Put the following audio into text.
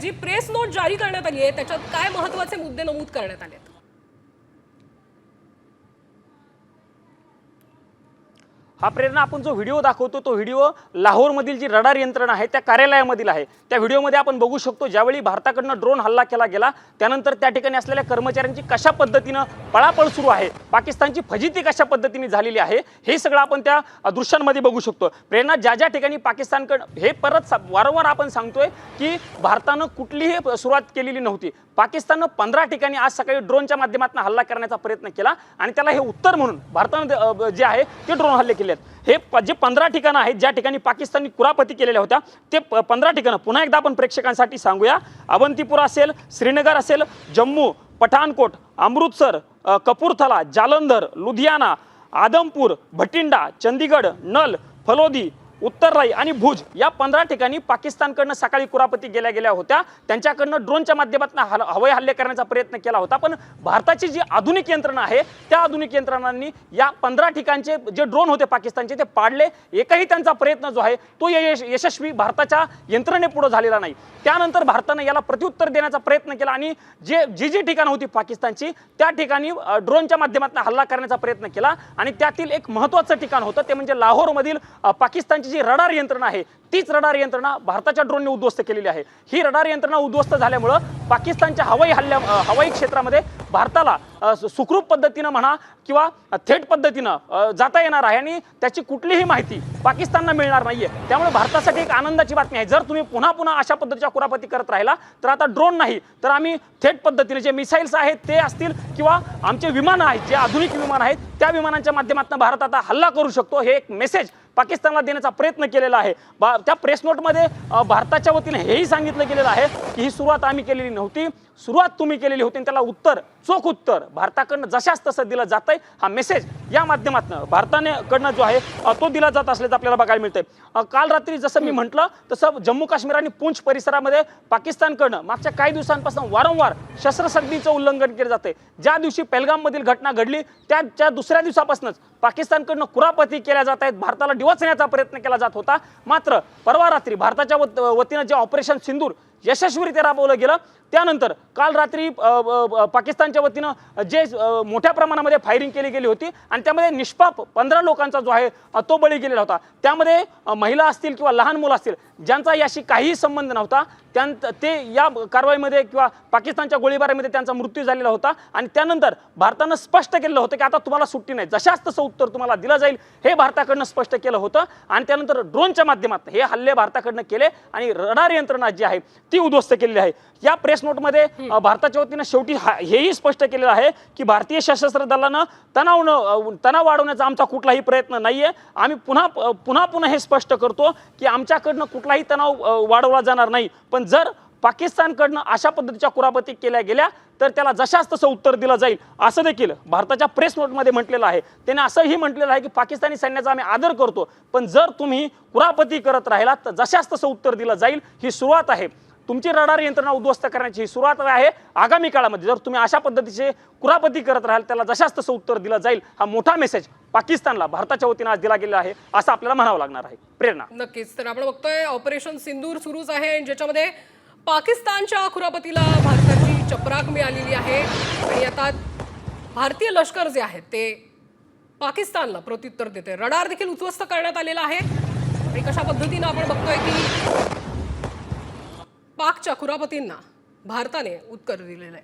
जी press note जारी करण्यात आली आहे त्याच्यात काय महत्त्वाचे मुद्दे नमूद करण्यात आले आहेत? हा प्रेरणा आपण जो व्हिडिओ दाखवतो तो व्हिडिओ लाहोरमधील जी रडार यंत्रणा आहे त्या कार्यालयामधील आहे। त्या व्हिडिओमध्ये आपण बघू शकतो ज्यावेळी भारताकडनं ड्रोन हल्ला केला गेला त्यानंतर त्या ठिकाणी असलेल्या कर्मचाऱ्यांची कशा पद्धतीने पळापळ सुरू आहे, पाकिस्तानची फजिती कशा पद्धतीने झालेली आहे हे सगळं आपण त्या दृश्यांमध्ये बघू शकतो। प्रेरणा ज्या ठिकाणी पाकिस्तानकडे हे परत वारंवार आपण सांगतोय की भारतानं कुठलीही सुरुवात केलेली नव्हती। पाकिस्ताननं 15 ठिकाणी आज सकाळी ड्रोनच्या माध्यमातून हल्ला करण्याचा प्रयत्न केला आणि त्याला हे उत्तर म्हणून भारतानं जे आहे ते ड्रोन हल्ले केले आहेत। हे जे 15 ठिकाणं आहेत ज्या ठिकाणी पाकिस्ताननी कुरापती केलेल्या होत्या ते 15 ठिकाणं पुन्हा एकदा आपण प्रेक्षकांसाठी सांगूया। अवंतीपुरा असेल, श्रीनगर असेल, जम्मू, पठाणकोट, अमृतसर, कपूरथला, जालंधर, लुधियाना, आदमपूर, भटिंडा, चंदीगड, नल, फलोदी, उत्तरलाई आणि भुज या 15 ठिकाणी पाकिस्तानकडनं सकाळी कुरापती गेल्या होत्या। त्यांच्याकडनं ड्रोनच्या माध्यमातून हवाई हल्ले करण्याचा प्रयत्न केला होता। पण भारताची जी आधुनिक यंत्रणा आहे त्या आधुनिक यंत्रणांनी या 15 ठिकाणचे जे ड्रोन होते पाकिस्तानचे ते पाडले। एकही त्यांचा प्रयत्न जो आहे तो यशस्वी भारताच्या यंत्रणेपुढे झालेला नाही। त्यानंतर भारतानं याला प्रत्युत्तर देण्याचा प्रयत्न केला आणि जी ठिकाणं होती पाकिस्तानची त्या ठिकाणी ड्रोनच्या माध्यमातून हल्ला करण्याचा प्रयत्न केला आणि त्यातील एक महत्त्वाचं ठिकाण होतं ते म्हणजे लाहोरमधील पाकिस्तानची जी रडार यंत्रणा आहे तीच रडार यंत्रणा भारताच्या ड्रोनने उद्ध्वस्त केलेली आहे। ही रडार यंत्रणा उद्ध्वस्त झाल्यामुळे पाकिस्तानच्या हवाई क्षेत्रामध्ये भारताला सुखरूप पद्धतीने म्हणा किंवा थेट पद्धतीने जाता येणार आहे आणि त्याची कुठलीही माहिती पाकिस्तानला मिळणार नाहीये। त्यामुळे भारतासाठी एक आनंदाची बातमी आहे। जर तुम्ही पुन्हा अशा पद्धतीच्या कुरापती करत राहिला तर आता ड्रोन नाही तर आम्ही थेट पद्धतीने जे मिसाईल्स आहेत ते असतील किंवा आमचे विमान आहेत जे आधुनिक विमान आहेत त्या विमानांच्या माध्यमातून भारत आता हल्ला करू शकतो हे एक मेसेज पाकिस्तानला देण्याचा प्रयत्न केलेला आहे। त्या प्रेस नोटमध्ये भारताच्या वतीने हेही सांगितलं गेलेलं आहे की ही सुरुवात आम्ही केलेली नव्हती, सुरुवात तुम्ही केलेली होती आणि त्याला उत्तर चोख उत्तर भारताकडनं जशाच तसं दिलं जातंय हा मेसेज या माध्यमातून भारताकडनं जो आहे तो दिला जात असल्याचं आपल्याला बघायला मिळतंय। काल रात्री जसं मी म्हटलं तसं जम्मू काश्मीर आणि पूंछ परिसरामध्ये पाकिस्तानकडनं मागच्या काही दिवसांपासून वारंवार शस्त्रसंधीचं उल्लंघन केलं जातंय। ज्या दिवशी पहलगाममधील घटना घडली त्या दुसऱ्या दिवसापासूनच पाकिस्तानकडनं कुरापती केल्या जात आहेत, भारताला डिवचण्याचा प्रयत्न केला जात होता। मात्र परवा रात्री भारताच्या वतीनं जे ऑपरेशन सिंदूर यशस्वीरित्या राबवलं गेलं त्यानंतर काल रात्री पाकिस्तानच्या वतीनं जे मोठ्या प्रमाणामध्ये फायरिंग केली गेली होती आणि त्यामध्ये निष्पाप 15 लोकांचा जो आहे तो बळी गेलेला होता। त्यामध्ये महिला असतील किंवा लहान मुलं असतील ज्यांचा याशी काहीही संबंध नव्हता ते या कारवाईमध्ये किंवा पाकिस्तानच्या गोळीबारामध्ये त्यांचा मृत्यू झालेला होता आणि त्यानंतर भारतानं स्पष्ट केलं होतं की आता तुम्हाला सुट्टी नाही, जशाच तसं उत्तर तुम्हाला दिलं जाईल हे भारताकडनं स्पष्ट केलं होतं। आणि त्यानंतर ड्रोनच्या माध्यमातून हे हल्ले भारताकडनं केले आणि रडार यंत्रणा जी आहे ती उद्ध्वस्त केलेली आहे। या प्रेस नोटमध्ये भारताच्या वतीनं शेवटी हेही स्पष्ट केलेलं आहे की भारतीय सशस्त्र दलानं तणाव वाढवण्याचा आमचा कुठलाही प्रयत्न नाहीये। आम्ही पुन्हा हे स्पष्ट करतो की आमच्याकडनं कुठलाही तणाव वाढवला जाणार नाही। पण जर पाकिस्तानकडनं अशा पद्धतीच्या कुरापती केल्या गेल्या तर त्याला जशाच तसं उत्तर दिलं जाईल असं देखील भारताच्या प्रेस नोटमध्ये म्हटलेलं आहे। त्याने असंही म्हटलेलं आहे की पाकिस्तानी सैन्याचा आम्ही आदर करतो पण जर तुम्ही कुरापती करत राहिलात तर जशाच तसं उत्तर दिलं जाईल। ही सुरुवात आहे, तुमची रडार यंत्रणा उद्ध्वस्त करण्याची सुरुवात आहे। आगामी काळामध्ये जर तुम्ही अशा पद्धतीचे कुरापती करत राहाल त्याला जशाच तसं उत्तर दिलं जाईल हा मोठा मेसेज पाकिस्तानला भारताच्या वतीनं आज दिला गेला आहे असं आपल्याला म्हणावं लागणार आहे। प्रेरणा नक्कीच तर आपण बघतोय ऑपरेशन सिंदूर सुरूच आहे ज्याच्यामध्ये पाकिस्तानच्या कुरापतीला भारताची चपराक मिळालेली आहे आणि आता भारतीय लष्कर जे आहे ते पाकिस्तानला प्रत्युत्तर देते। रडार देखील उद्ध्वस्त करण्यात आलेला आहे आणि कशा पद्धतीने आपण बघतोय की पाकच्या कुरापतींना भारताने उत्तर दिलेलं आहे।